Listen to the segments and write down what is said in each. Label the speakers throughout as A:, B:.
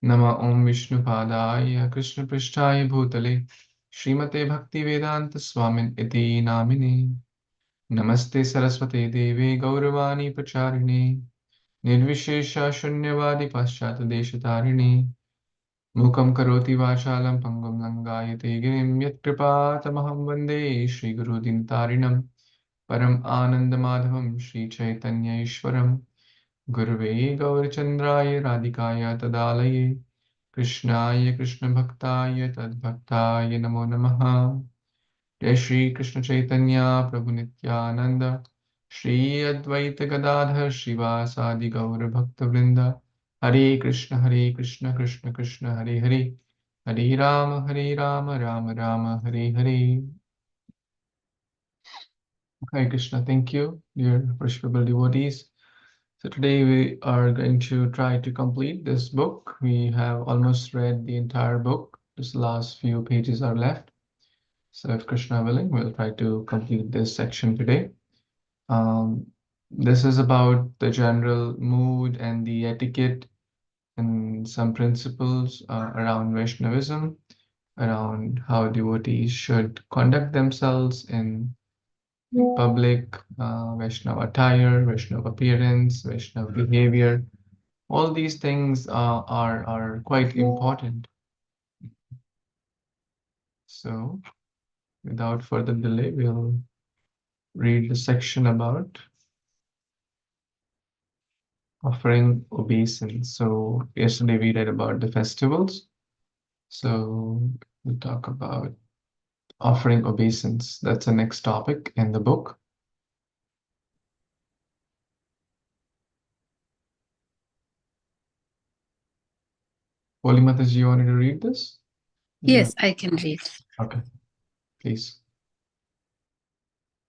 A: Nama Om Vishnu Padaya Krishna Prishtaya Bhutale Srimate Bhakti Vedanta Swamin Iti Namine Namaste Saraswate Deve Gauravani Pacharine Nirvishesha Shunyavadi Paschat Deshatarine Mukam Karoti Vachalam Pangam Langayate Girim Yat Kripatamaham Vande Shri Guru Dintarinam Param Ananda Madhavam Shri Chaitanya Ishwaram Gurve Gaurachandraya Radhikaya Tadalaye Krishnaya Krishna Bhaktaya Tadbhaktaya Namo Namaha Jai Shri Krishna Chaitanya Prabhu Nityananda Shri Advaita Gadadhar Shivasadi Gaura Bhakta Vrinda Hare Krishna Krishna Krishna Hare Hare Hare Rama Rama Rama Hare Hare. Hare Krishna, thank you, dear worshipable devotees. So today we are going to try to complete this book. We have almost read the entire book. Just the last few pages are left. So if Krishna willing, we'll try to complete this section today. This is about the general mood and the etiquette and some principles around Vaishnavism, around how devotees should conduct themselves in public, Vaishnava attire, Vaishnava appearance, Vaishnava behavior. All these things are quite important. So without further delay, we'll read the section about offering obeisance. So yesterday we read about the festivals. So we'll talk about offering obeisance. That's the next topic in the book. Holy Mataji, you wanted to read this?
B: Yes, I can read.
A: Okay, please.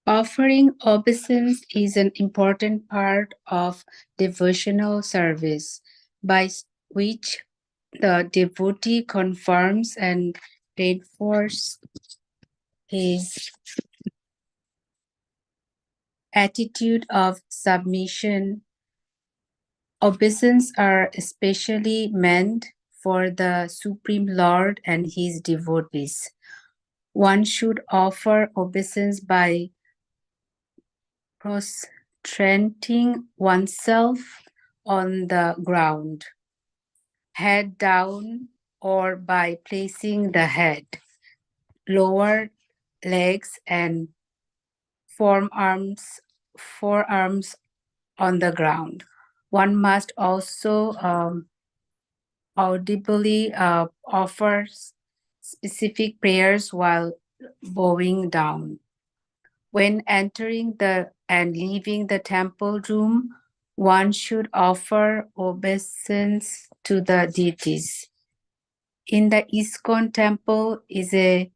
B: Offering obeisance is an important part of devotional service by which the devotee confirms and reinforces his attitude of submission. Obeisance are especially meant for the Supreme Lord and his devotees. One should offer obeisance by prostrating oneself on the ground, head down, or by placing the head, lower legs, and forearms on the ground. One must also audibly offer specific prayers while bowing down. When entering and leaving the temple room, one should offer obeisance to the deities. In the ISKCON temple is a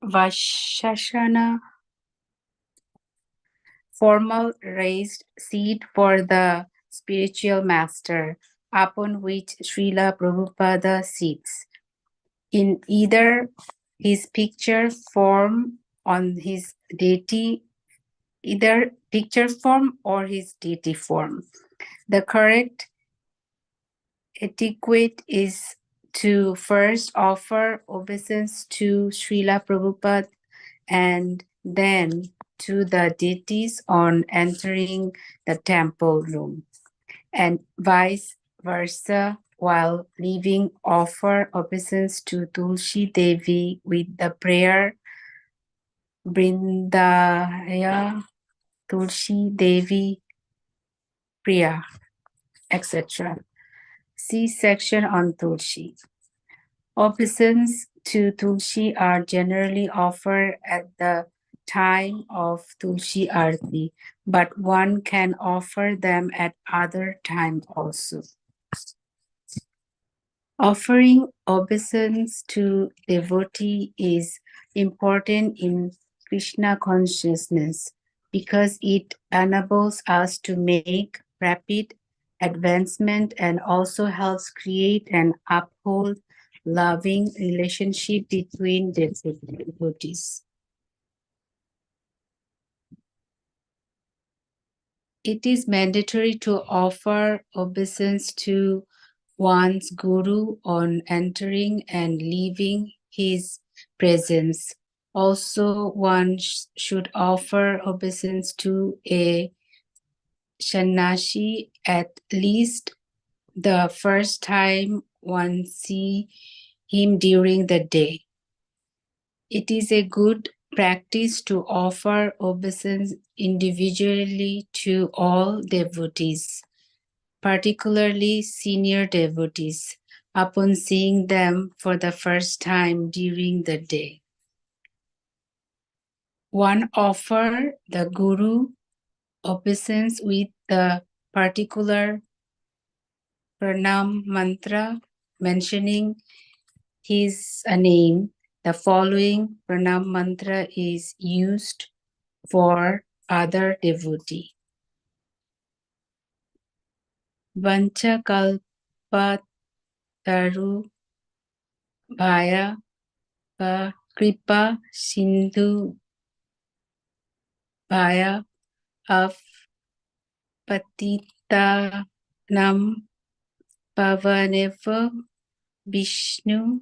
B: Vaishashana, formal raised seat for the spiritual master, upon which Srila Prabhupada sits. In either his picture form on his deity, either picture form or his deity form. The correct etiquette is to first offer obeisance to Srila Prabhupada and then to the deities on entering the temple room, and vice versa. While leaving, offer obeisance to Tulsi Devi with the prayer Brindaya Tulsi Devi Priya, etc. See section on Tulsi. Obeisance to Tulsi are generally offered at the time of Tulsi Arti, but one can offer them at other time also. Offering obeisance to devotee is important in Krishna consciousness because it enables us to make rapid advancement and also helps create and uphold loving relationship between devotees. It is mandatory to offer obeisance to one's guru on entering and leaving his presence. Also, one should offer obeisance to a sannyasi at least the first time one see him during the day. It is a good practice to offer obeisance individually to all devotees, particularly senior devotees, upon seeing them for the first time during the day. One offer the Guru obeisance with the particular pranam mantra mentioning his name. The following pranam mantra is used for other devotee. Vancha kalpa taru bhaya kripa sindhu bhaya of patitanam pavaneva Vishnu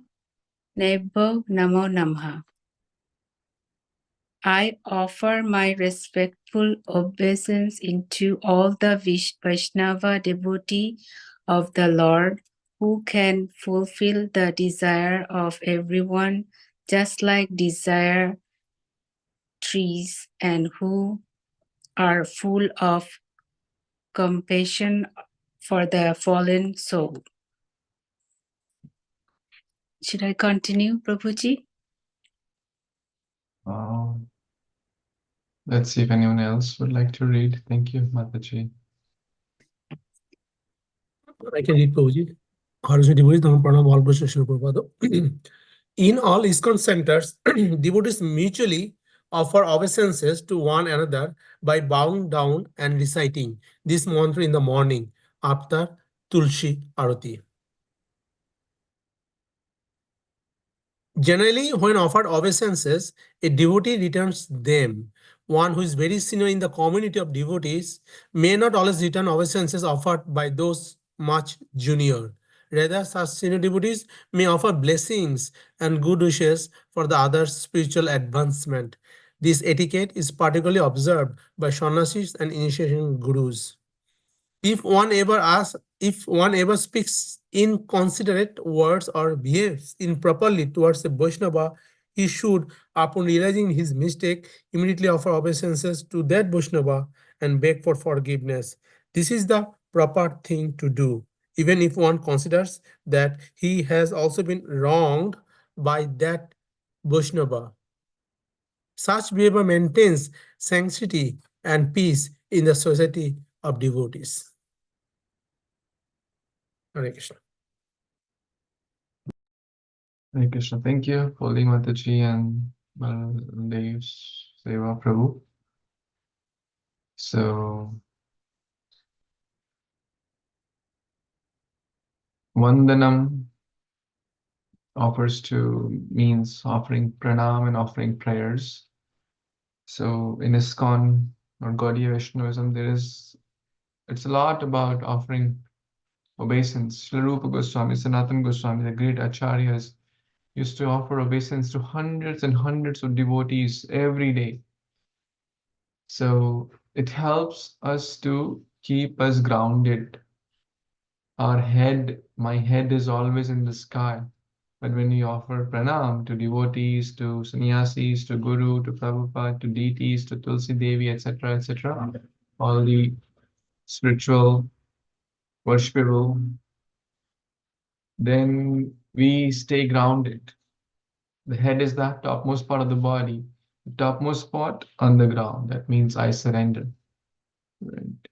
B: Nebo Namo Namaha. I offer my respectful obeisance into all the Vaishnava devotee of the Lord who can fulfill the desire of everyone, just like desire trees, and who are full of compassion for the fallen soul. Should I continue, Prabhuji?
A: Let's see if anyone else would like to read. Thank you, Mataji.
C: I can read, Prabhuji. Harshvi devotees, Dhamma Pranam, all Krishna Shri Prabhupada. In all ISKCON centers, devotees mutually offer obeisances to one another by bowing down and reciting this mantra in the morning after Tulsi Arati. Generally, when offered obeisances, a devotee returns them. One who is very senior in the community of devotees may not always return obeisances offered by those much junior. Rather, such senior devotees may offer blessings and good wishes for the other's spiritual advancement. This etiquette is particularly observed by sannyasis and initiation gurus. If one ever speaks inconsiderate words or behaves improperly towards a Vaishnava, he should, upon realizing his mistake, immediately offer obeisances to that Vaishnava and beg for forgiveness. This is the proper thing to do, even if one considers that he has also been wronged by that Vaishnava. Such behavior maintains sanctity and peace in the society of devotees. Hare Krishna.
A: Hare Krishna. Thank you, Holy Mataji and Baldev Seva Prabhu. So, Vandanam means offering pranam and offering prayers. So in ISKCON or Gaudiya Vaishnavism, it's a lot about offering obeisance. Srila Rupa Goswami, Sanatana Goswami, the great acharyas, used to offer obeisance to hundreds and hundreds of devotees every day. So it helps us to keep us grounded. My head is always in the sky. But when you offer pranam to devotees, to sannyasis, to Guru, to Prabhupada, to deities, to Tulsi Devi, etc., etc., all the spiritual, worshipable, then we stay grounded. The head is the topmost part of the body, the topmost spot on the ground. That means I surrender. Right.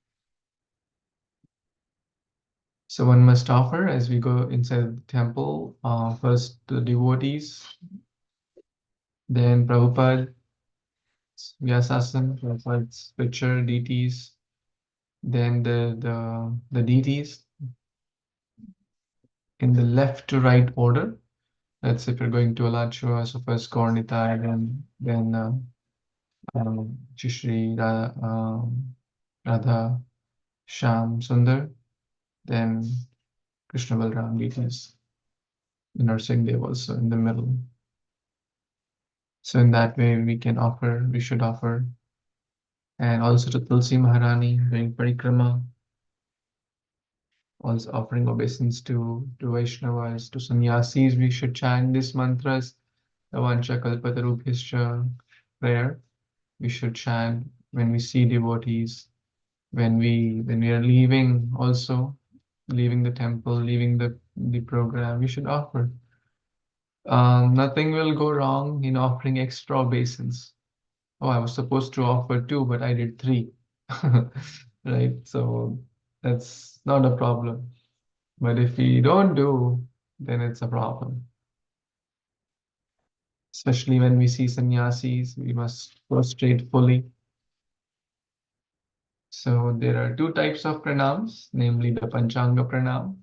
A: So one must offer as we go inside the temple, first the devotees, then Prabhupada, Vyasasana, Prabhupada's picture, deities, then the deities in the left to right order. That's if you're going to Alachua, so first Gaurnitai, then Shishri, Radha, Shyam, Sundar, then Krishna Balram deities, Narsimhadev also in the middle. So in that way we should offer, and also to Tulsi Maharani doing parikrama, also offering obeisance to Vaishnavas, to sannyasis. We should chant these mantras, the Vancha Kalpatarubhyascha prayer. We should chant when we see devotees, when we are leaving, also leaving the temple, leaving the program. We should offer. Nothing will go wrong in offering extra obeisance. Oh, I was supposed to offer two, but I did three. Right? So that's not a problem. But if we don't do, then it's a problem. Especially when we see sannyasis, we must prostrate fully. So there are two types of pranams, namely the Panchanga pranam,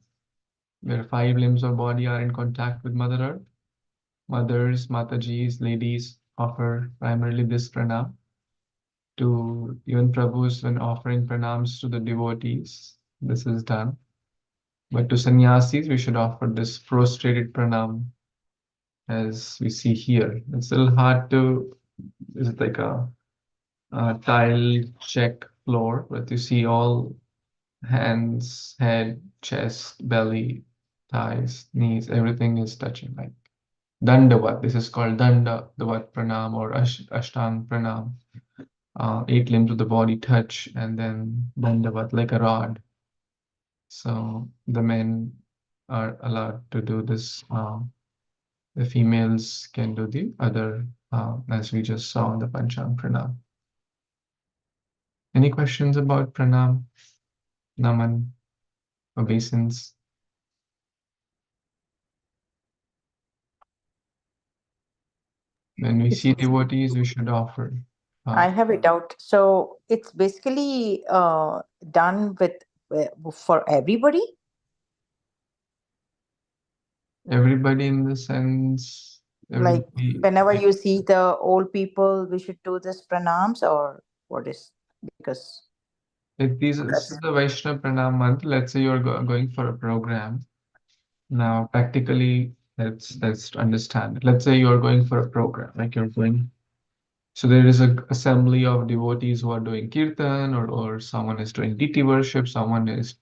A: where 5 limbs of body are in contact with Mother Earth. Mothers, Matajis, ladies offer primarily this pranam to even Prabhus when offering pranams to the devotees. This is done. But to sannyasis, we should offer this prostrated pranam as we see here. It's a little hard to, is it like a tile check floor, but you see all hands, head, chest, belly, thighs, knees, everything is touching, like Dandavat. This is called Dandavat Pranam or Ashtang Pranam. 8 limbs of the body touch, and then Dandavat, like a rod. So the men are allowed to do this. The females can do the other, as we just saw in the Panchang Pranam. Any questions about Pranam, Naman, obeisance? When we see devotees, we should offer.
D: I have a doubt. So it's basically done with for everybody?
A: Everybody in the sense,
D: Like
A: everybody,
D: whenever you see the old people, we should do this pranams, or what is, because
A: this is the Vaishnava Pranam month. Let's say you're going for a program. Now, practically, let's understand it. Let's say you're going for a program, like you're going. So there is a assembly of devotees who are doing kirtan, or someone is doing deity worship, someone is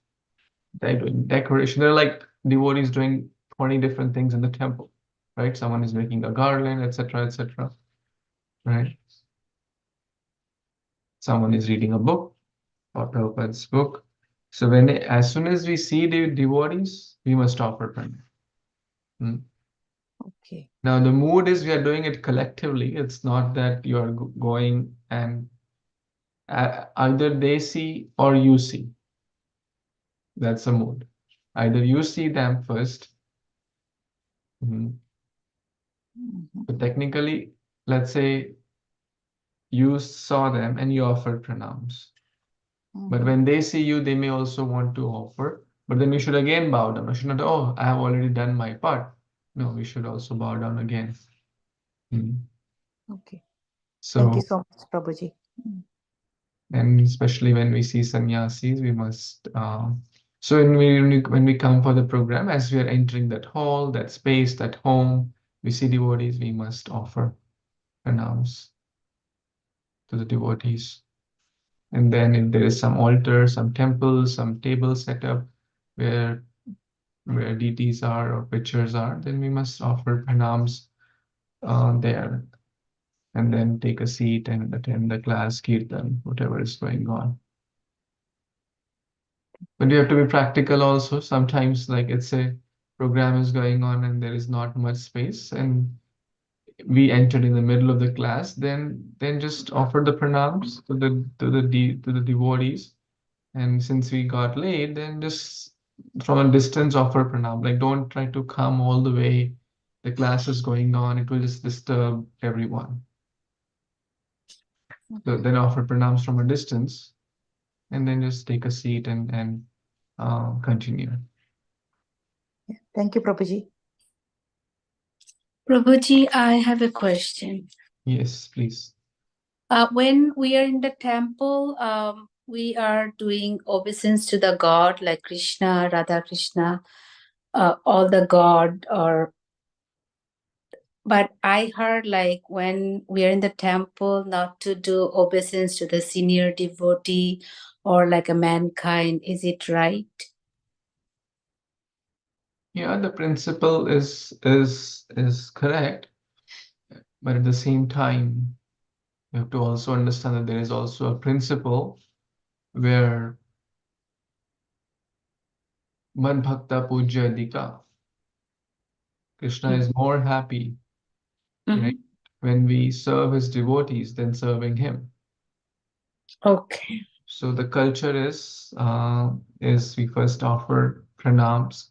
A: doing decoration. They're like devotees doing 20 different things in the temple, right? Someone is making a garland, etc., etc., right? Someone is reading a book, or Prabhupada's book. So as soon as we see the devotees, we must offer pranam.
D: okay.
A: Now the mood is we are doing it collectively. It's not that you are going and either they see or you see. That's a mood. Either you see them first. But technically, let's say you saw them and you offered pranams. But when they see you, they may also want to offer. But then we should again bow down. We should not, oh, I have already done my part. No, we should also bow down again.
D: Okay.
A: So,
D: thank you so much, Prabhuji.
A: and especially when we see sannyasis, we must. So when we come for the program, as we are entering that hall, that space, that home, we see devotees, we must offer pranams to the devotees. And then if there is some altar, some temple, some table set up where deities are or pictures are, then we must offer pranams there, and then take a seat and attend the class, kirtan, whatever is going on. But you have to be practical also. Sometimes, like it's a program is going on and there is not much space, and we entered in the middle of the class, then just offer the pranams to the devotees. And since we got late, then just from a distance offer pranam. Like don't try to come all the way. The class is going on. It will just disturb everyone. So then offer pranams from a distance, and then just take a seat and continue.
D: Thank you, Prabhuji.
B: Prabhuji, I have a question.
A: Yes, please.
B: When we are in the temple, we are doing obeisance to the god like Krishna, Radha Krishna, all the god, or but I heard like when we are in the temple not to do obeisance to the senior devotee or like a mankind. Is it right?
A: Yeah, the principle is correct, but at the same time, you have to also understand that there is also a principle where man bhakta pujya dika. Krishna is more happy, right,
B: Mhm.
A: when we serve his devotees than serving him.
B: Okay.
A: So the culture is we first offer pranams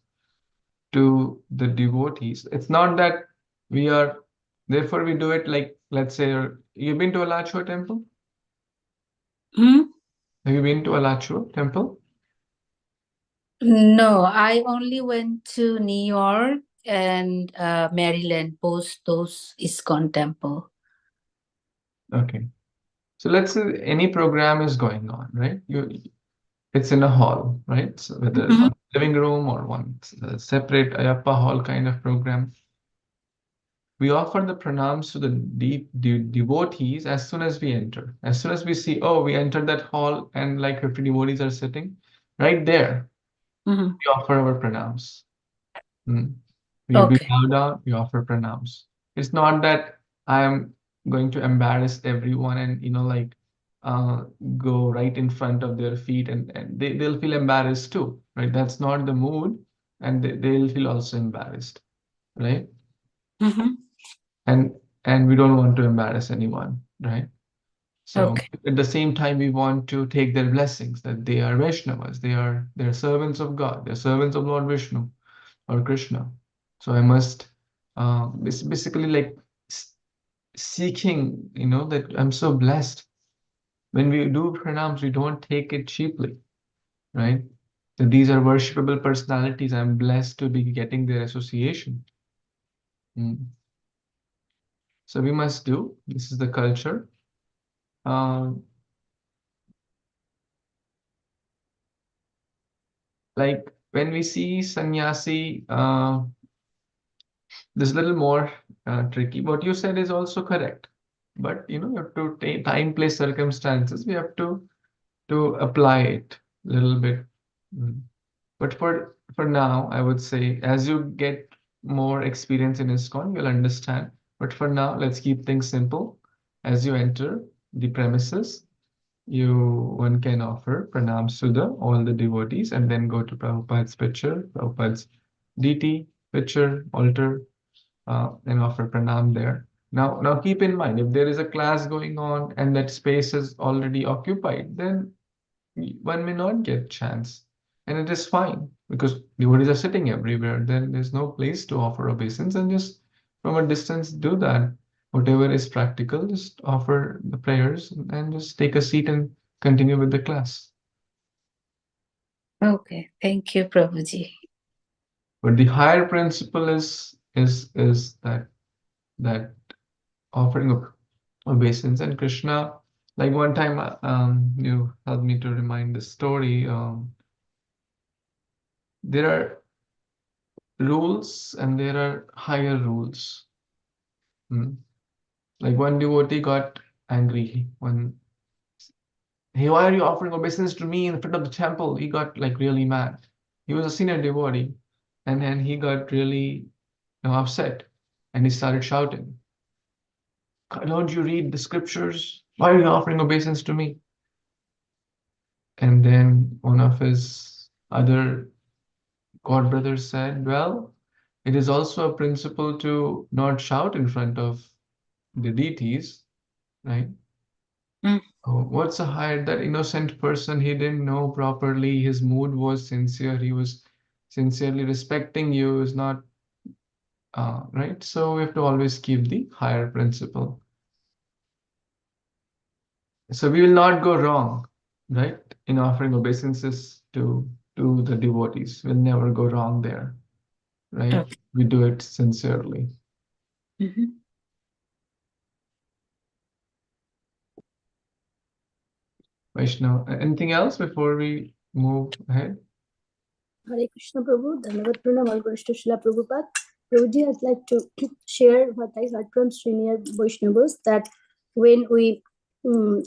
A: to the devotees. It's not that we are, therefore we do it like, let's say, you've been to Alachua temple?
B: Hmm?
A: Have you been to Alachua temple?
B: No, I only went to New York and Maryland, both those ISKCON temple.
A: Okay. So let's say any program is going on, right? It's in a hall, right? So whether it's
B: Mhm.
A: one living room or one separate Ayappa hall kind of program, we offer the pranams to the devotees as soon as we enter. As soon as we see, oh, we entered that hall and like 50 devotees are sitting right there,
B: Mhm.
A: we offer our pranams. Mm. We
B: Okay.
A: bow down, we offer pranams. It's not that I'm going to embarrass everyone and, like, uh, go right in front of their feet and they'll feel embarrassed too, right? That's not the mood, and they'll feel also embarrassed, right?
B: Mhm.
A: And we don't want to embarrass anyone, right? So
B: Okay.
A: at the same time, we want to take their blessings that they are Vaishnavas, they're servants of God, they're servants of Lord Vishnu or Krishna. So I must basically like seeking, that I'm so blessed. When we do pranams, we don't take it cheaply, right? That these are worshipable personalities. I'm blessed to be getting their association. Mm. So we must do. This is the culture. Um, like when we see sannyasi, this is a little more tricky. What you said is also correct, but you have to take time, place, circumstances. We have to apply it a little bit. Mm. But for now, I would say as you get more experience in ISKCON, you'll understand. But for now, let's keep things simple. As you enter the premises, one can offer pranams to all the devotees and then go to Prabhupada's picture, Prabhupada's deity picture, altar, and offer pranam there. Now keep in mind, if there is a class going on and that space is already occupied, then one may not get chance, and it is fine because devotees are sitting everywhere. Then there's no place to offer obeisance, and just from a distance do that. Whatever is practical, just offer the prayers and just take a seat and continue with the class.
B: Okay. Thank you, Prabhuji.
A: But the higher principle is that offering of obeisance. And Krishna, like one time, you helped me to remind the story. There are rules and there are higher rules. Hmm. Like one devotee got angry when, hey, why are you offering obeisance to me in front of the temple? He got like really mad. He was a senior devotee, and then he got really, upset, and he started shouting, don't you read the scriptures? Why are you offering obeisance to me? And then one of his other god brothers said, well, it is also a principle to not shout in front of the deities, right?
B: Mm.
A: Oh, what's a higher, that innocent person? He didn't know properly. His mood was sincere. He was sincerely respecting you, is not right. So we have to always keep the higher principle. So we will not go wrong, right? In offering obeisances to the devotees, we'll never go wrong there, right?
B: Okay.
A: We do it sincerely. Vaishnava. Anything else before we move ahead?
E: Hare Krishna Prabhu, Dhanavad Pranam, all goes to Srila Prabhupada. Prabhuji, I'd like to share what I heard from senior Vaishnavas, that when we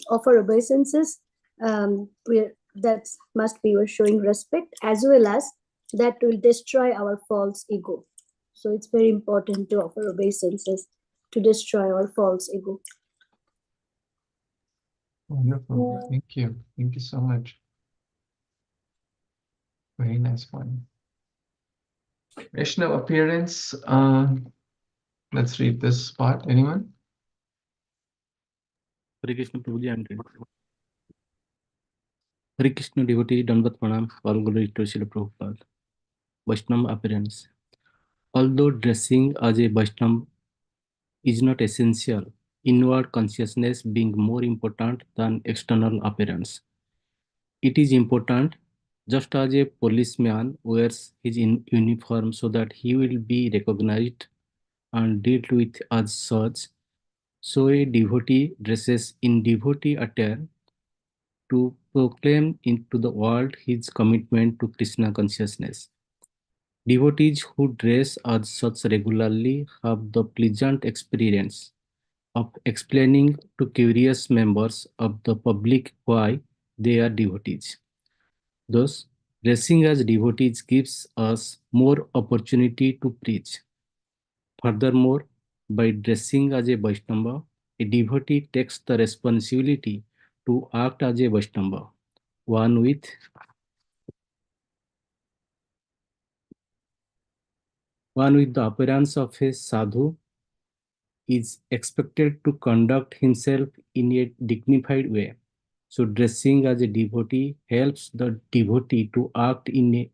E: offer obeisances, that must be we're showing respect, as well as that will destroy our false ego. So it's very important to offer obeisances to destroy our false ego.
A: Wonderful. Thank you. Thank you so much. Very nice one. Vaishnava appearance. Let's read this part. Anyone?
F: Hare Krishna Prabhuji, I'm ready. Hare Krishna devotee, Dandavat Pranam, all glory to Srila Prabhupada. Vaishnava appearance. Although dressing as a Vaishnava is not essential, inward consciousness being more important than external appearance. It is important, just as a policeman wears his uniform so that he will be recognized and dealt with as such, so a devotee dresses in devotee attire to proclaim into the world his commitment to Krishna consciousness. Devotees who dress as such regularly have the pleasant experience of explaining to curious members of the public why they are devotees. Thus, dressing as devotees gives us more opportunity to preach. Furthermore, by dressing as a Vaishnava, a devotee takes the responsibility to act as a Vaishnava, one with the appearance of a sadhu is expected to conduct himself in a dignified way. So dressing as a devotee helps the devotee to act in an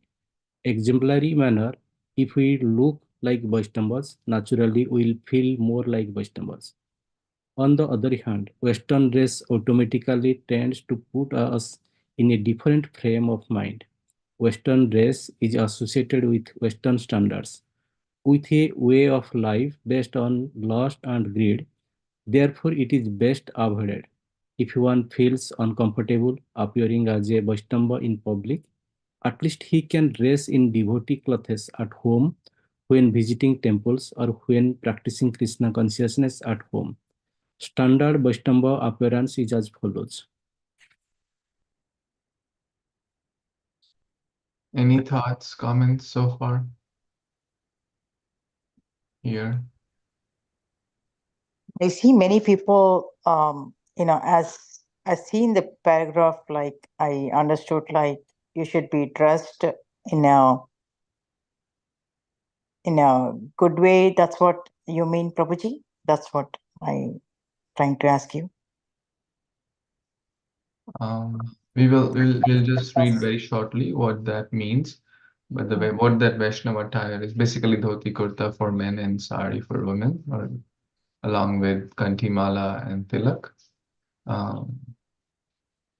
F: exemplary manner. If we look like Vaishnavas, naturally we will feel more like Vaishnavas. On the other hand, Western dress automatically tends to put us in a different frame of mind. Western dress is associated with Western standards, with a way of life based on lust and greed. Therefore, it is best avoided. If one feels uncomfortable appearing as a Vaishnava in public, at least he can dress in devotee clothes at home when visiting temples or when practicing Krishna consciousness at home. Standard Vaishnava appearance is as follows.
A: Any thoughts, comments so far? Here.
D: I see many people, as I see in the paragraph, like I understood, like you should be dressed in a good way. That's what you mean, Prabhuji? That's what I'm trying to ask you.
A: We'll just read very shortly what that means. But the way what that Vaishnava attire is basically dhoti kurta for men and sari for women, or along with kanti mala and tilak.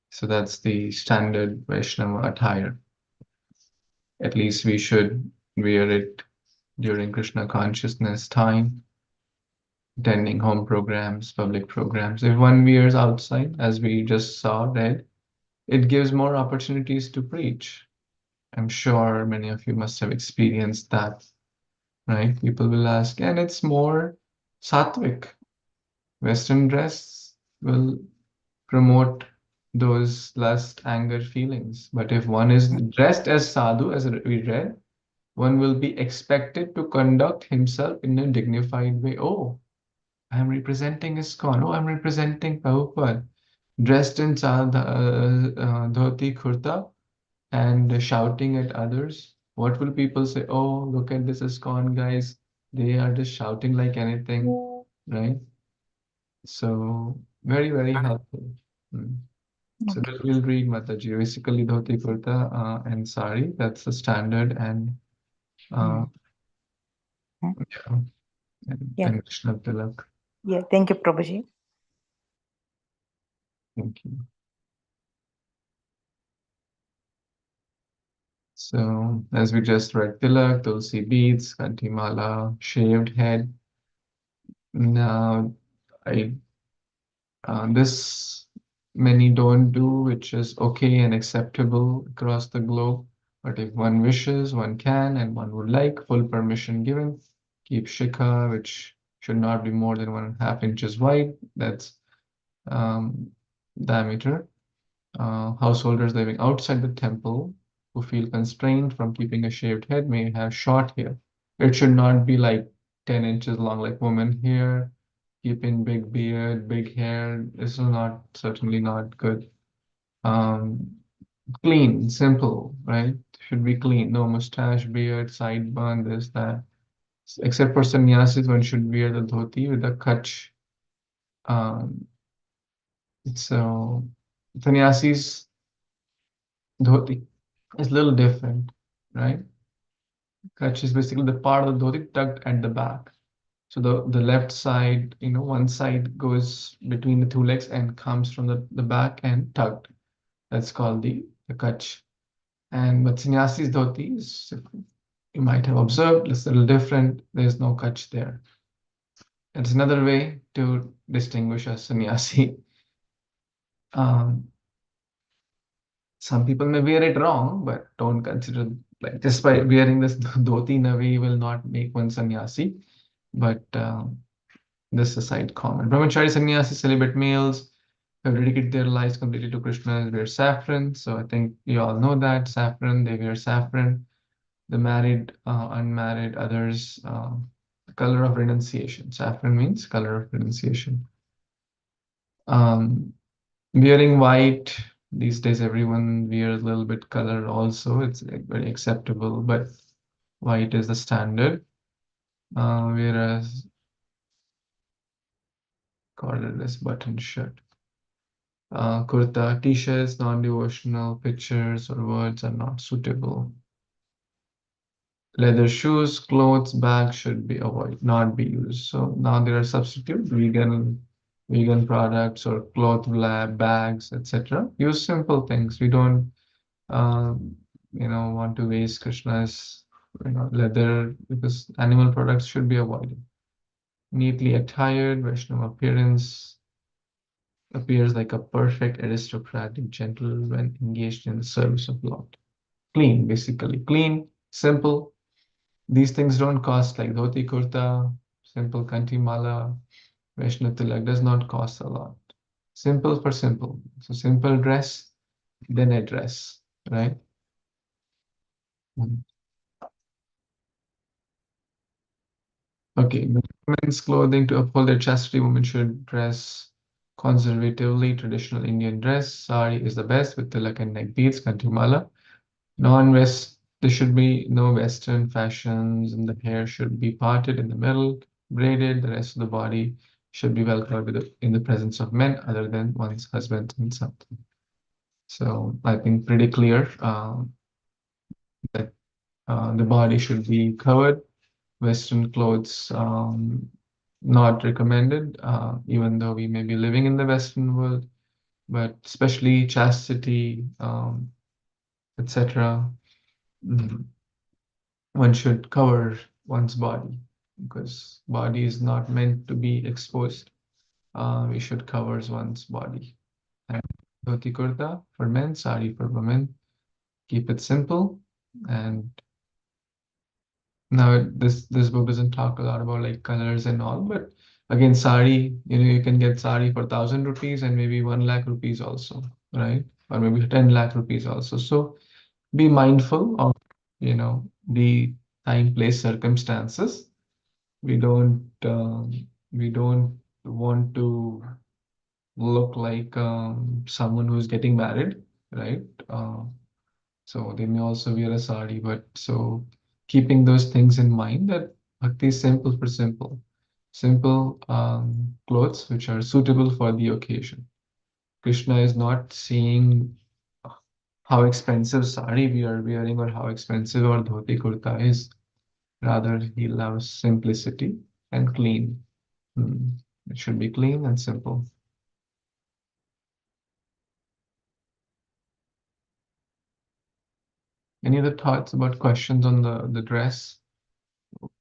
A: So that's the standard Vaishnava attire. At least we should wear it during Krishna consciousness time, attending home programs, public programs. If one wears outside, as we just read, it gives more opportunities to preach. I'm sure many of you must have experienced that, right? People will ask, and it's more sattvic. Western dress will promote those lust, anger feelings. But if one is dressed as sadhu, as we read, one will be expected to conduct himself in a dignified way. Oh, I'm representing ISKCON. Oh, I'm representing Prabhupada. Dressed in dhoti kurta and shouting at others. What will people say? Oh, look at this ISKCON guys. They are just shouting like anything, right? So very, very helpful. So we'll read Mataji. Basically, dhoti kurta and sari. That's the standard, and yeah, and Krishna tilak.
D: Yeah, thank you, Prabhuji.
A: Thank you. So as we just read, tilak, tulsi beads, kanti mala, shaved head. Now, this many don't do, which is okay and acceptable across the globe. But if one wishes, one can, and one would like, full permission given. Keep shikha, which should not be more than 1.5 inches wide. That's diameter. Householders living outside the temple who feel constrained from keeping a shaved head may have short hair. It should not be like 10 inches long like women here. Keeping big beard, big hair is not certainly not good. Clean, simple, right? Should be clean. No mustache, beard, sideburn, this, that. Except for sannyasis, one should wear the dhoti with a kach. Um, so sannyasis dhoti is a little different, right? Kach is basically the part of the dhoti tucked at the back. So the left side, one side goes between the two legs and comes from the back and tucked. That's called the kach. And but sannyasi's dhoti is, you might have observed, it's a little different. There's no kach there. It's another way to distinguish a sannyasi. Some people may wear it wrong, but don't consider, like, just by wearing this dhoti navi will not make one sannyasi. But this is a side comment. Brahmachari sannyasi, celibate males who have dedicated their lives completely to Krishna wear saffron. So I think you all know that saffron, they wear saffron. The married, unmarried, others, the color of renunciation. Saffron means color of renunciation. Wearing white, these days everyone wears a little bit color also. It's very acceptable, but white is the standard. Whereas collarless button shirt. Kurta, t-shirts, non-devotional pictures or words are not suitable. Leather shoes, clothes, bags should be avoided, not be used. So now there are substitutes, vegan products or cloth bags, etc. Use simple things. We don't, want to waste Krishna's, leather, because animal products should be avoided. Neatly attired, Vaishnava appearance appears like a perfect aristocratic gentle when engaged in the service of Lord. Clean, basically. Clean, simple. These things don't cost, like dhoti kurta, simple kanti mala, Vaishnava tilak does not cost a lot. Simple for simple. So simple dress, then a dress, right? Okay, women's clothing to uphold their chastity, women should dress conservatively, traditional Indian dress. Sari is the best with tilak and neck beads, kanti mala. Non-West, there should be no Western fashions, and the hair should be parted in the middle, braided. The rest of the body should be well covered in the presence of men other than one's husband and son. So I think pretty clear that the body should be covered. Western clothes not recommended, even though we may be living in the Western world, but especially chastity, etc. One should cover one's body because body is not meant to be exposed. We should cover one's body. And dhoti kurta for men, sari for women. Keep it simple. And now this book doesn't talk a lot about like colors and all, but again, sari, you can get sari for 1,000 rupees and maybe 1 lakh rupees also, right? Or maybe 10 lakh rupees also. So be mindful of, the time, place, circumstances. We don't want to look like someone who's getting married, right? So they may also wear a sari, but so keeping those things in mind, that bhakti is simple for simple. Simple clothes which are suitable for the occasion. Krishna is not seeing how expensive sari we are wearing or how expensive our dhoti kurta is. Rather, he loves simplicity and clean. It should be clean and simple. Any other thoughts about questions on the dress?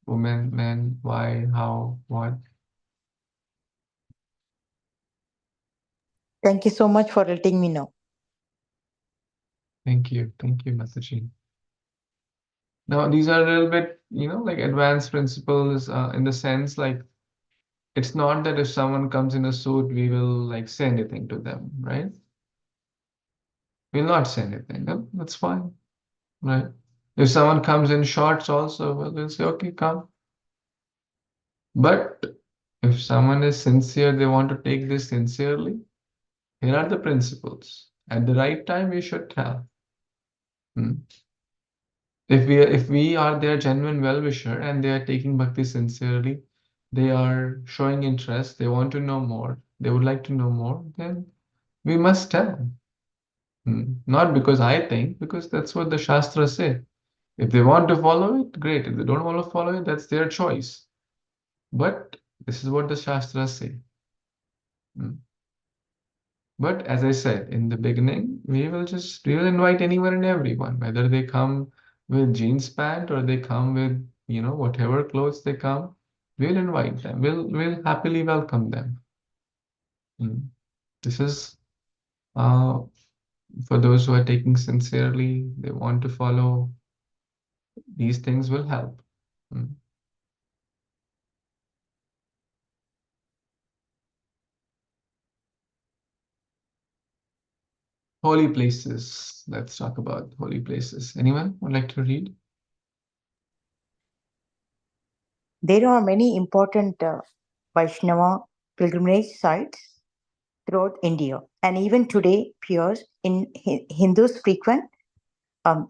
A: Women, men, why, how, what?
D: Thank you so much for letting me know.
A: Thank you, Mataji. Now, these are a little bit, like advanced principles in the sense like it's not that if someone comes in a suit, we will like say anything to them, right? We'll not say anything. No, that's fine, right? If someone comes in shorts also, well, we'll say, okay, come. But if someone is sincere, they want to take this sincerely, here are the principles. At the right time, we should tell. Hmm. If we are their genuine well-wisher and they are taking bhakti sincerely, they are showing interest, they want to know more, they would like to know more, then we must tell. Not because I think, because that's what the Shastra say. If they want to follow it, great. If they don't want to follow it, that's their choice. But this is what the Shastras say. Hmm. But as I said in the beginning, we will invite anyone and everyone, whether they come with jeans pant or they come with, whatever clothes they come, we'll invite them. We'll happily welcome them. This is for those who are taking sincerely, they want to follow, these things will help. Holy places. Let's talk about holy places. Anyone would like to read?
D: There are many important Vaishnava pilgrimage sites throughout India, and even today, peers in Hindus frequent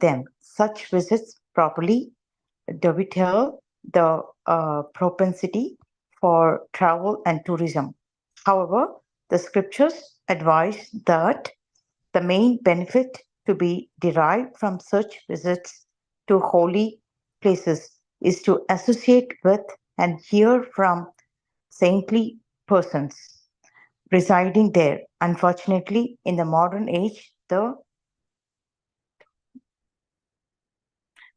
D: them. Such visits properly dovetail the propensity for travel and tourism. However, the scriptures advise that the main benefit to be derived from such visits to holy places is to associate with and hear from saintly persons residing there. Unfortunately, in the modern age, the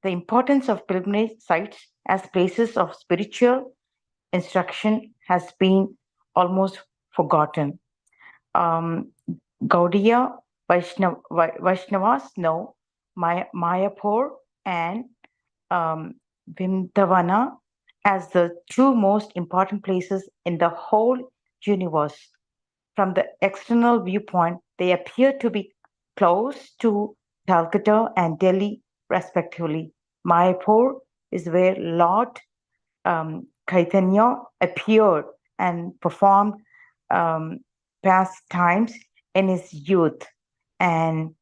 D: importance of pilgrimage sites as places of spiritual instruction has been almost forgotten. Um, Gaudiya Vaishnavas know Mayapur and um, Vimdavana as the two most important places in the whole universe. From the external viewpoint, they appear to be close to Calcutta and Delhi, respectively. Mayapur is where Lord Caitanya appeared and performed um, pastimes in his youth, and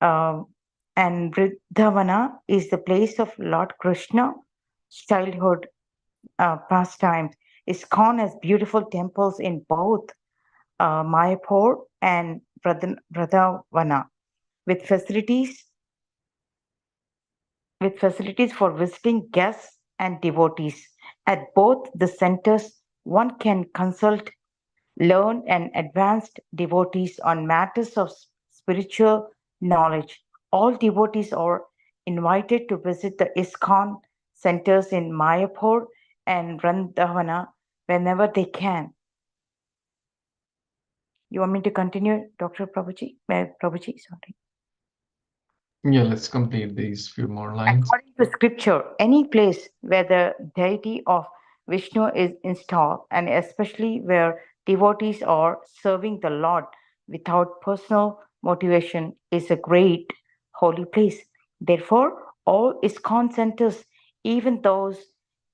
D: um, and Vrindavana is the place of Lord Krishna's childhood pastimes. ISKCON has beautiful temples in both Mayapur and Vrindavana, with facilities for visiting guests and devotees. At both the centers, one can consult learned and advanced devotees on matters of spiritual knowledge. All devotees are invited to visit the ISKCON centers in Mayapur and Vrindavana whenever they can. You want me to continue, Dr. Prabhuji? Prabhuji, sorry.
A: Yeah, let's complete these few more lines.
D: According to scripture, any place where the deity of Vishnu is installed, and especially where devotees are serving the Lord without personal motivation, is a great holy place. Therefore, all ISKCON centers, even those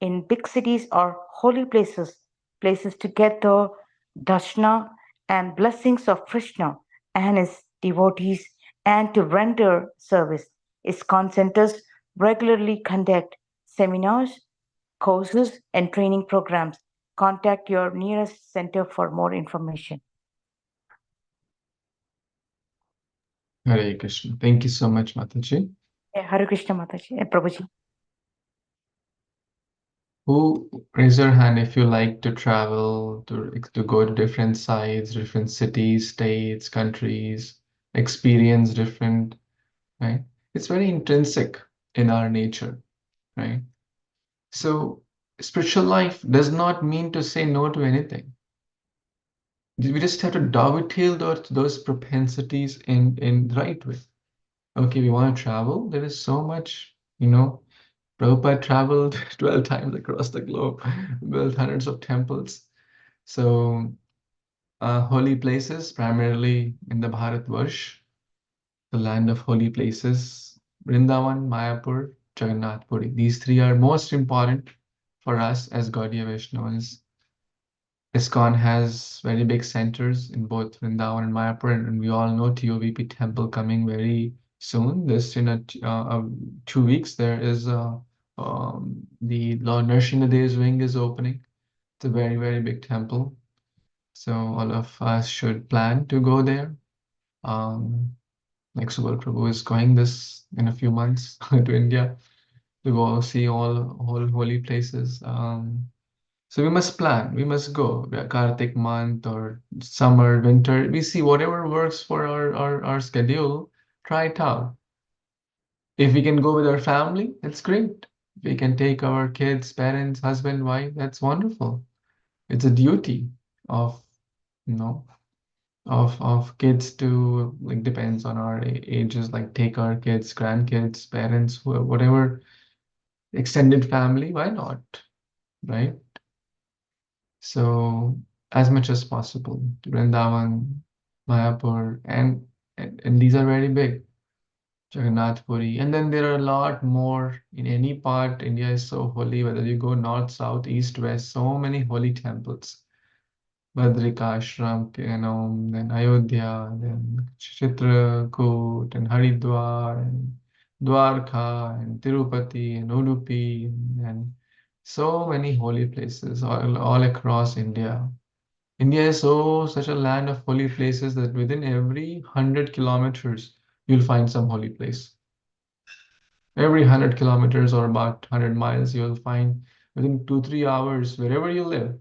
D: in big cities, are holy places, places to get the darshana and blessings of Krishna and his devotees, and to render service. ISKCON centers regularly conduct seminars, courses, and training programs. Contact your nearest center for more information.
A: Hare Krishna. Thank you so much, Mataji.
D: Hare Krishna Mataji, Prabhuji.
A: Who raise your hand if you like to travel, to go to different sites, different cities, states, countries, experience different, right? It's very intrinsic in our nature, right? So spiritual life does not mean to say no to anything. We just have to dovetail those propensities in the right way. Okay, we want to travel. There is so much, Prabhupada traveled 12 times across the globe, built hundreds of temples. So, holy places, primarily in the Bharatvarsh, the land of holy places, Vrindavan, Mayapur, Jagannath Puri. These three are most important for us as Gaudiya Vaishnavas. ISKCON has very big centers in both Vrindavan and Mayapur, and we all know TOVP temple coming very soon. This in 2 weeks there is the Lord Nrsimhadeva's wing is opening. It's a very, very big temple. So all of us should plan to go there. Like Subal Prabhu is going this in a few months to India to go see all holy places. So we must plan, we must go. Kartik month or summer, winter, we see whatever works for our schedule, try it out. If we can go with our family, that's great. If we can take our kids, parents, husband, wife, that's wonderful. It's a duty of, you know, of kids to, like, depends on our ages, like take our kids, grandkids, parents, whatever, extended family, why not, right? So as much as possible, Vrindavan, Mayapur, and these are very big. Jagannath Puri, and then there are a lot more in any part. India is so holy, whether you go north, south, east, west, so many holy temples. Badrikashram, then Ayodhya, then Chitrakoot, and Haridwar, and Dwarka, and Tirupati, and Udupi, and so many holy places all across India. India is such a land of holy places that within every 100 kilometers, you'll find some holy place. Every 100 kilometers or about 100 miles, you'll find within 2-3 hours, wherever you live,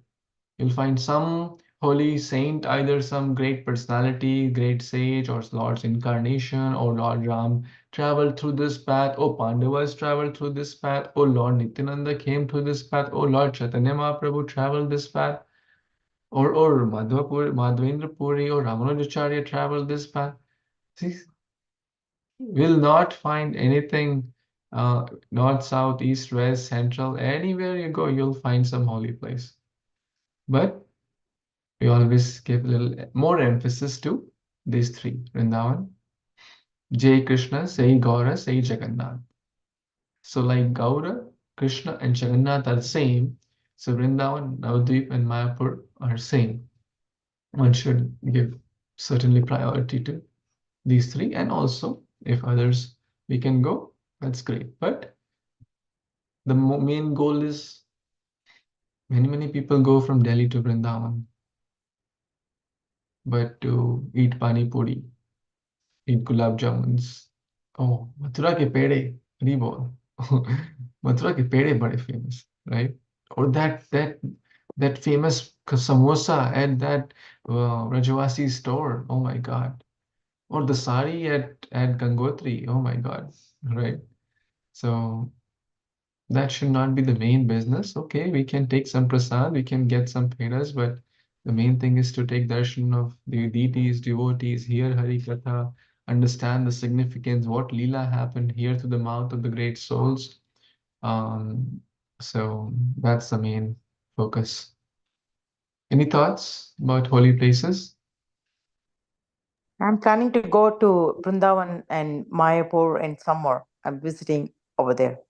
A: you'll find some holy saint, either some great personality, great sage, or Lord's incarnation, or Lord Ram traveled through this path, or Pandavas traveled through this path, or Lord Nityananda came through this path, or Lord Chaitanya Mahaprabhu traveled this path, or Madhavendra Puri or Ramanujacharya traveled this path. See, will not find anything north, south, east, west, central, anywhere you go, you'll find some holy place. But we always give a little more emphasis to these three: Vrindavan, Jai Krishna, Sai Gaura, Sai Jagannath. So like Gaura, Krishna, and Jagannath are the same. So Vrindavan, Navadvip, and Mayapur are same. One should give certainly priority to these three, and also if others we can go, that's great. But the main goal is many people go from Delhi to Vrindavan, but to eat pani puri, eat gulab jamuns. Oh, Mathura ke pede, Hari bol. Mathura ke pede bade famous, right? Or that famous samosa at that Rajawasi store. Oh my God. Or the sari at Gangotri. Oh my God, right? So that should not be the main business. Okay, we can take some prasad, we can get some pedas, but the main thing is to take darshan of the deities, devotees, hear Hari Katha, understand the significance, what Leela happened, hear through the mouth of the great souls. Um, so that's the main focus. Any thoughts about holy places?
D: I'm planning to go to Vrindavan and Mayapur in summer. I'm visiting over there.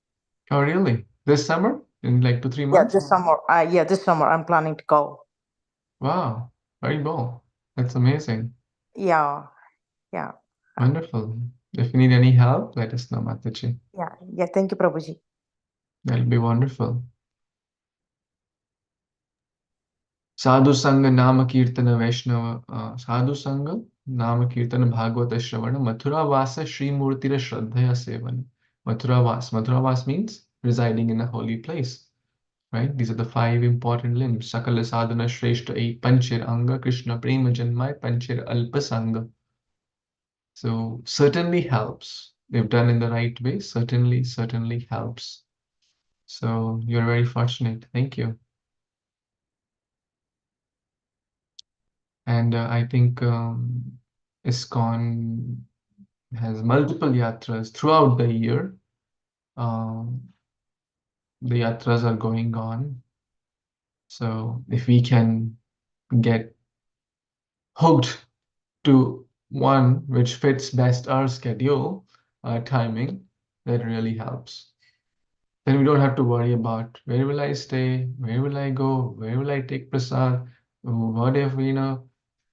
A: Oh, really? This summer? In like 2-3
D: Yeah,
A: months?
D: this summer. This summer I'm planning to go.
A: Wow, very cool. That's amazing.
D: Yeah, yeah,
A: Wonderful. If you need any help, let us know, Mataji.
D: yeah. Thank you, Prabhuji.
A: That'll be wonderful. Sadhu Sangha Nama Kirtana Vaishnava. Sadhu Sangha Nama Kirtana Bhagavata Shravana Mathura Vasa Shri Murtira Shraddhaya Sevana. Mathura Vas. Mathura Vas means residing in a holy place. Right? These are the 5 important limbs. Sakala Sadhana Shreshta Ek Panchir Anga Krishna Prema Janmai Panchir Alpa Sangha. So certainly helps. If done in the right way, certainly helps. So you're very fortunate. Thank you. And I think ISKCON has multiple yatras throughout the year. The yatras are going on. So if we can get hooked to one which fits best our schedule, timing, that really helps. Then we don't have to worry about where will I stay, where will I go, where will I take prasad, what if,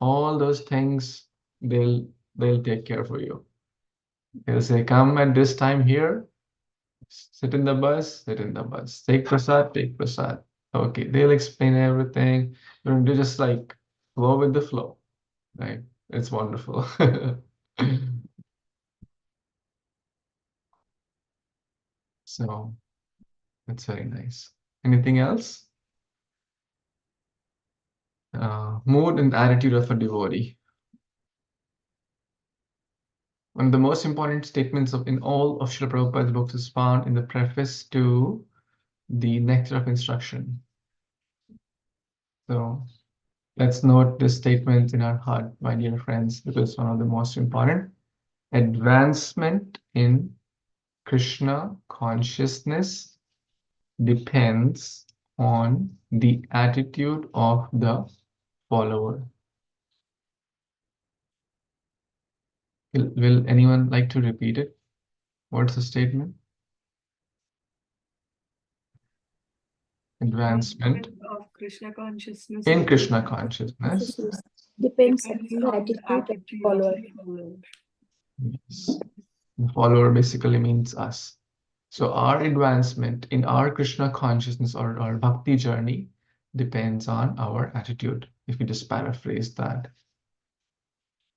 A: all those things, they'll take care for you. They'll say, come at this time here, sit in the bus, sit in the bus. Take prasad, take prasad. Okay, they'll explain everything. You just like flow with the flow, right? It's wonderful. So that's very nice. Anything else? Mood and attitude of a devotee. One of the most important statements in all of Srila Prabhupada's books is found in the preface to the Nectar of Instruction. So let's note this statement in our heart, my dear friends, because it's one of the most important. Advancement in Krishna consciousness depends on the attitude of the follower. Will anyone like to repeat it? What's the statement? Advancement
G: of Krishna consciousness
A: in Krishna consciousness.
E: Depends on the attitude of the follower.
A: Yes. The follower basically means us. So our advancement in our Krishna consciousness or our bhakti journey depends on our attitude. If we just paraphrase that.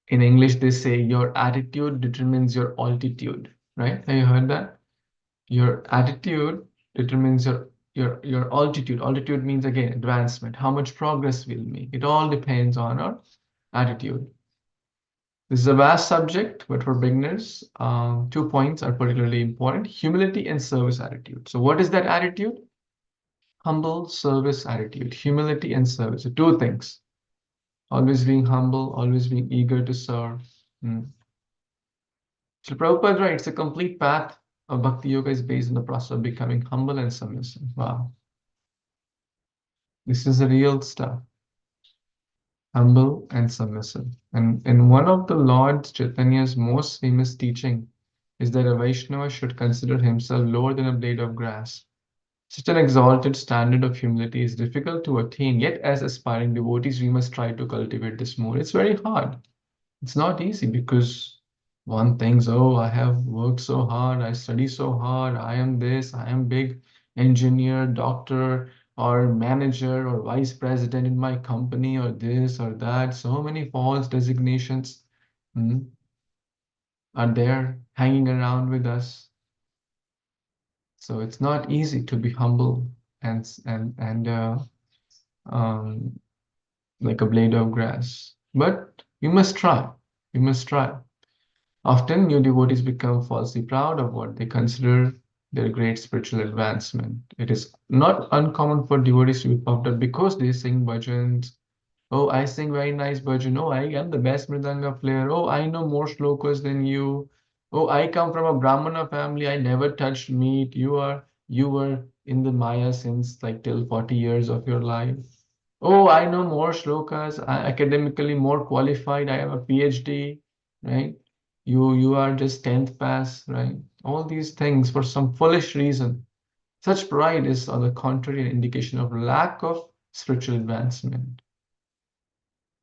A: In English, they say your attitude determines your altitude, right? Have you heard that? Your attitude determines your altitude. Altitude means, again, advancement, how much progress we'll make. It all depends on our attitude. This is a vast subject, but for beginners, 2 points are particularly important: humility and service attitude. So what is that attitude? Humble service attitude, humility and service. So 2 things. Always being humble, always being eager to serve. So Prabhupada writes, a complete path of Bhakti Yoga is based on the process of becoming humble and submissive. Wow. This is the real stuff. Humble and submissive. And one of the Lord Chaitanya's most famous teaching is that a Vaishnava should consider himself lower than a blade of grass. Such an exalted standard of humility is difficult to attain, yet as aspiring devotees, we must try to cultivate this more. It's very hard. It's not easy because one thinks, oh, I have worked so hard, I study so hard, I am this, I am big engineer, doctor, or manager, or vice president in my company, or this or that. So many false designations are there hanging around with us. So it's not easy to be humble and like a blade of grass. But you must try. You must try. Often new devotees become falsely proud of what they consider their great spiritual advancement. It is not uncommon for devotees to be puffed up because they sing bhajans. Oh, I sing very nice bhajan. Oh, I am the best mridanga player. Oh, I know more shlokas than you. Oh, I come from a Brahmana family. I never touched meat. You were in the Maya since like till 40 years of your life. Oh, I know more shlokas. Academically more qualified. I have a PhD, right? You are just 10th pass, right? All these things for some foolish reason. Such pride is, on the contrary, an indication of lack of spiritual advancement.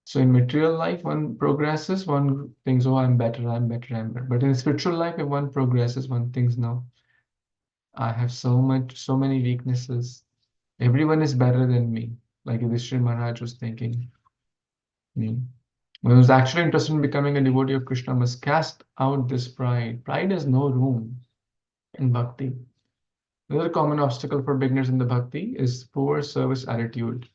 A: So in material life, one progresses, one thinks, oh, I'm better, I'm better, I'm better. But in spiritual life, if one progresses, one thinks, no, I have so many weaknesses. Everyone is better than me, like Yudhishthira Maharaj was thinking. One who's actually interested in becoming a devotee of Krishna must cast out this pride. Pride has no room in bhakti. Another common obstacle for beginners in the bhakti is poor service attitude.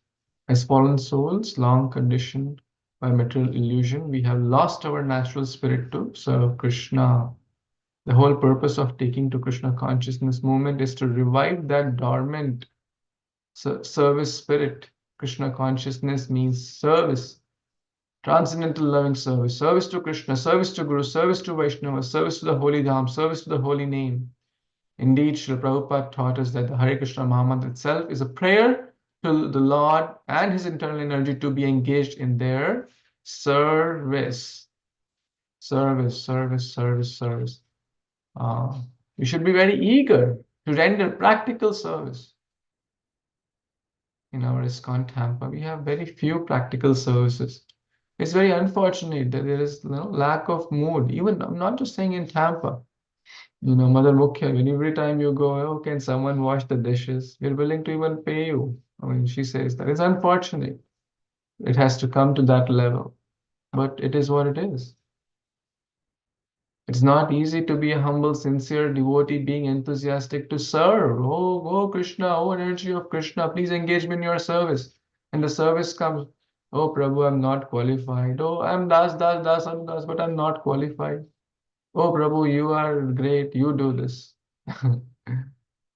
A: As fallen souls, long conditioned by material illusion, we have lost our natural spirit to serve Krishna. The whole purpose of taking to Krishna consciousness movement is to revive that dormant service spirit. Krishna consciousness means service. Transcendental loving service, service to Krishna, service to Guru, service to Vaishnava, service to the holy Dham, service to the holy name. Indeed, Srila Prabhupada taught us that the Hare Krishna Mahamantra itself is a prayer to the Lord and his internal energy to be engaged in their service. Service, service, service, service. We should be very eager to render practical service. In our ISKCON Tampa, we have very few practical services. It's very unfortunate that there is lack of mood. Even I'm not just saying in Tampa. Mother Mukhya, when every time you go, oh, can someone wash the dishes? We're willing to even pay you. I mean, she says that. It's unfortunate. It has to come to that level. But it is what it is. It's not easy to be a humble, sincere devotee, being enthusiastic to serve. Oh, Krishna, oh, energy of Krishna, please engage me in your service. And the service comes, oh, Prabhu, I'm not qualified. Oh, I'm Das, but I'm not qualified. Oh, Prabhu, you are great, you do this. Or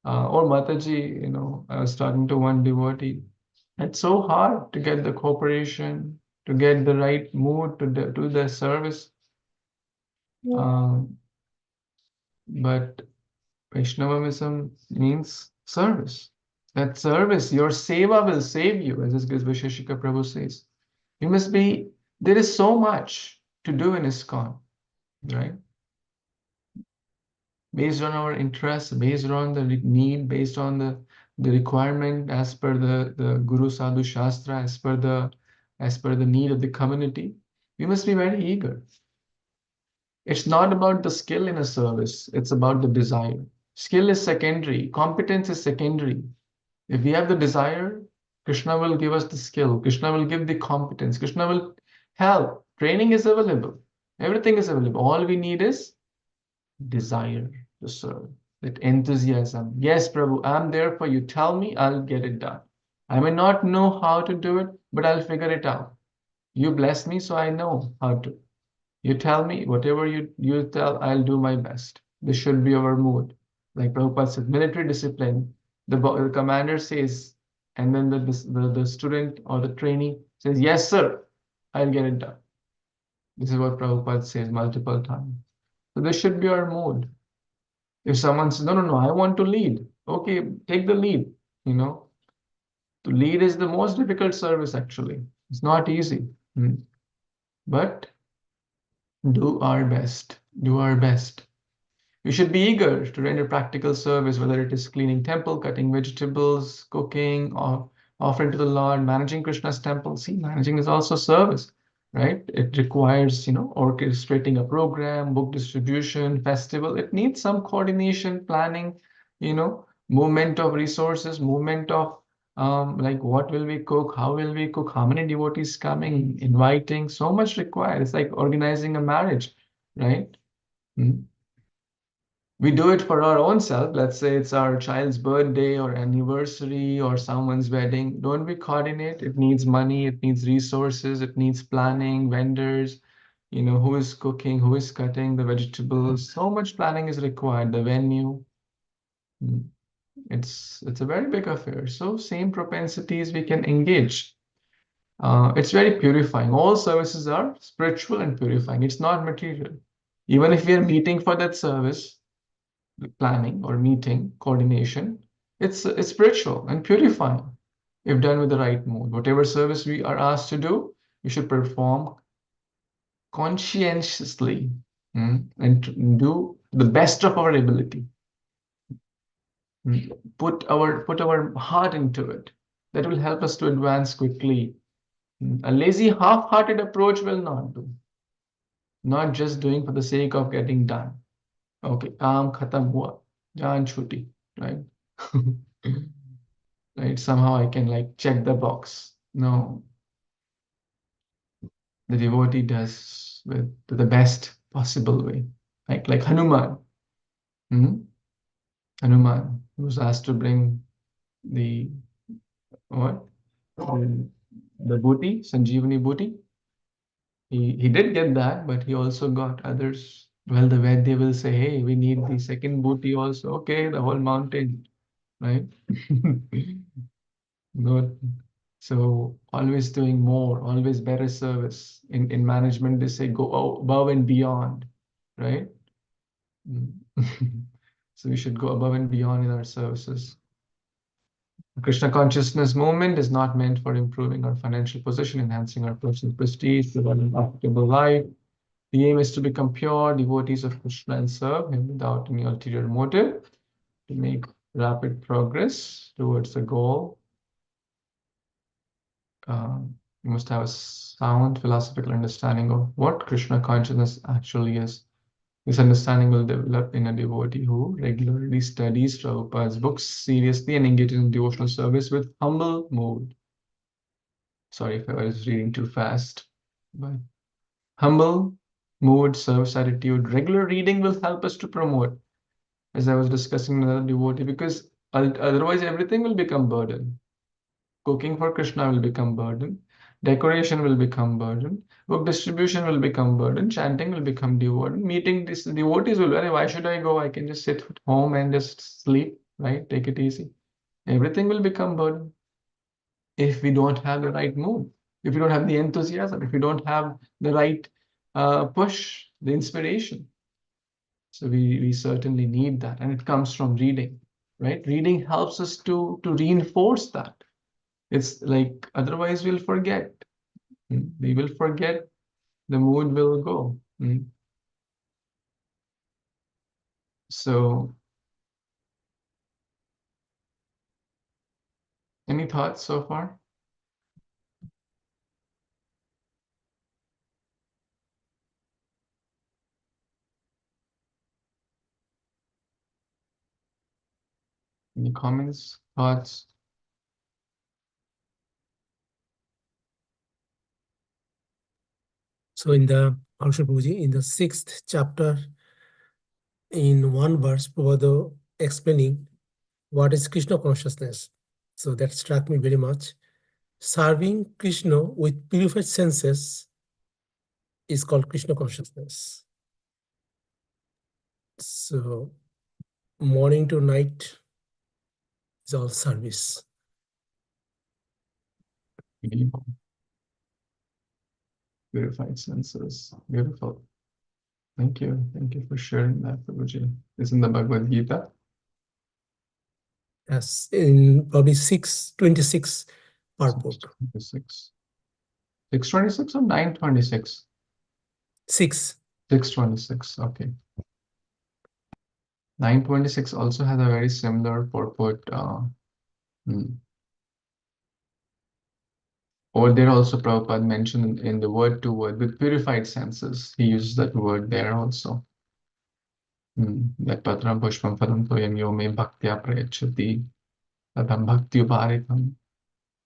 A: Mataji, I was talking to one devotee. It's so hard to get the cooperation, to get the right mood to do the service. But Vaishnavaism means service. That service, your seva will save you, as this Visheshika Prabhu says. You must be, there is so much to do in ISKCON, right? Based on our interests, based on the need, based on the requirement, as per the Guru Sadhu Shastra, as per the need of the community, we must be very eager. It's not about the skill in a service, it's about the desire. Skill is secondary, competence is secondary. If we have the desire, Krishna will give us the skill, Krishna will give the competence, Krishna will help. Training is available, everything is available. All we need is desire to serve, that enthusiasm. Yes, Prabhu, I'm there for you. Tell me, I'll get it done. I may not know how to do it, but I'll figure it out. You bless me, so I know how to. You tell me, whatever you tell, I'll do my best. This should be our mood. Like Prabhupada said, military discipline. The commander says, and then the student or the trainee says, yes, sir, I'll get it done. This is what Prabhupada says multiple times. So this should be our mood. If someone says, no, I want to lead. Okay, take the lead. To lead is the most difficult service, actually. It's not easy. But do our best. Do our best. We should be eager to render practical service, whether it is cleaning temple, cutting vegetables, cooking, or offering to the Lord, managing Krishna's temple. See, managing is also service, right? It requires, orchestrating a program, book distribution, festival. It needs some coordination, planning, movement of resources, movement of like what will we cook, how will we cook, how many devotees coming, inviting, so much required. It's like organizing a marriage, right? We do it for our own self. Let's say it's our child's birthday or anniversary or someone's wedding. Don't we coordinate? It needs money, it needs resources, it needs planning, vendors, who is cooking, who is cutting the vegetables. So much planning is required, the venue. It's a very big affair. So same propensities we can engage. It's very purifying. All services are spiritual and purifying. It's not material. Even if we are meeting for that service, planning or meeting, coordination, it's spiritual and purifying if done with the right mood. Whatever service we are asked to do, we should perform conscientiously and do the best of our ability. Put our heart into it. That will help us to advance quickly. A lazy, half-hearted approach will not do. Not just doing for the sake of getting done. Okay, kaam khatam hua, jaan chuti, right? Right, somehow I can like check the box. No, the devotee does with the best possible way. Like Hanuman. Hanuman was asked to bring the what? The booty, Sanjeevani booty. He did get that, but he also got others. Well, the Vaidya will say, hey, we need the second booty also. Okay, the whole mountain, right? Not So always doing more, always better service. In management, they say go above and beyond, right? So we should go above and beyond in our services. The Krishna consciousness movement is not meant for improving our financial position, enhancing our personal prestige, providing a comfortable life. The aim is to become pure devotees of Krishna and serve him without any ulterior motive, to make rapid progress towards the goal. You must have a sound philosophical understanding of what Krishna consciousness actually is. This understanding will develop in a devotee who regularly studies Prabhupada's books seriously and engages in devotional service with humble mood. Sorry if I was reading too fast, but humble mood, service attitude, regular reading will help us to promote, as I was discussing with another devotee, because otherwise everything will become burden. Cooking for Krishna will become burden. Decoration will become burden. Book distribution will become burden. Chanting will become burden. Meeting these devotees will be, why should I go? I can just sit at home and just sleep, right? Take it easy. Everything will become burden if we don't have the right mood, if we don't have the enthusiasm, if we don't have the right push, the inspiration. So we certainly need that, and it comes from reading, right? Reading helps us to reinforce that. It's like otherwise we'll forget. We will forget, the mood will go. So, any thoughts so far? Any comments, thoughts?
C: So in the also Prabhuji, in the 6th chapter, in one verse, Prabhupada explaining what is Krishna consciousness. So that struck me very much. Serving Krishna with purified senses is called Krishna consciousness. So morning to night is all service.
A: Beautiful. Purified senses. Beautiful. Thank you. Thank you for sharing that, Prabhuji. It's in the Bhagavad Gita.
C: Yes, in probably 626 purport.
A: 626. 626 or 926?
C: 6.
A: 626, okay. 926 also has a very similar purport. Over there also Prabhupada mentioned in the word to word with purified senses. He uses that word there also. That patram pushpam phalam toyam yo me bhaktya prayachati tatam bhakti uparitam.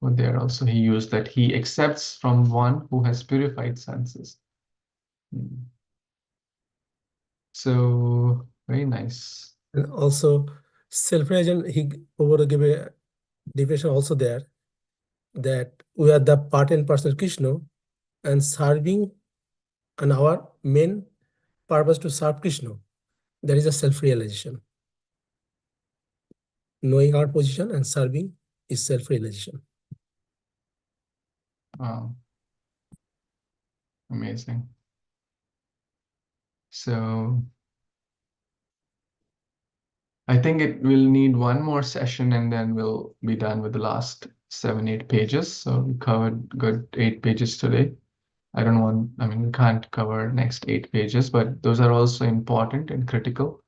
A: Over there also he used that he accepts from one who has purified senses. So very nice.
C: And also self-realization, he over give a definition also there that we are the part and parcel of Krishna and serving, and our main purpose to serve Krishna. That is a self-realization. Knowing our position and serving is self-realization.
A: Wow. Amazing. So I think it will need one more session and then we'll be done with the last 7-8 pages. So we covered good 8 pages today. I mean, we can't cover next 8 pages, but those are also important and critical.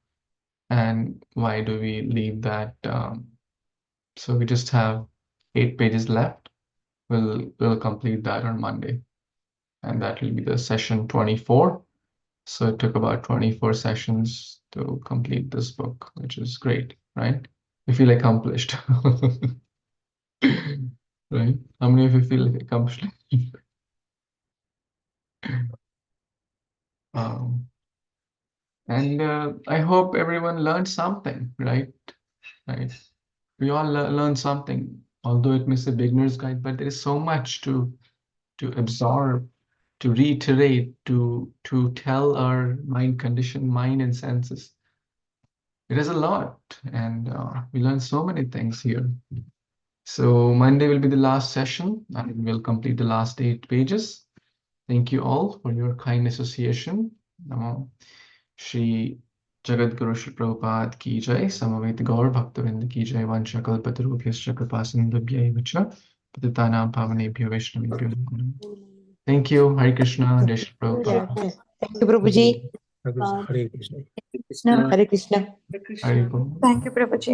A: And why do we leave that? So we just have 8 pages left. We'll complete that on Monday. And that will be the session 24. So it took about 24 sessions to complete this book, which is great, right? You feel accomplished. Right? How many of you feel accomplished? And I hope everyone learned something, right? Right. We all learn something, although it may say beginner's guide, but there is so much to absorb, to reiterate, to tell our mind condition, mind and senses. It is a lot, and we learn so many things here. So Monday will be the last session and we'll complete the last 8 pages. Thank you all for your kind association. Namo Shri Jagadguru Shri Prabhupada ki jai, Samaveta Gaur Bhaktavinda ki jai, Vansha Kalpatarubhyascha Kripasindubhyaiva cha, Patitanam Pavanebhyo Vaishnavebhyo Namo Namaः. Thank you. Hare Krishna. Jai Shri
D: Yeah,
A: Prabhupada.
D: yes. Thank you, Prabhuji.
C: Hare Krishna.
D: Hare Krishna.
G: Hare Krishna.
A: Hare Krishna.
D: Thank you, Prabhuji.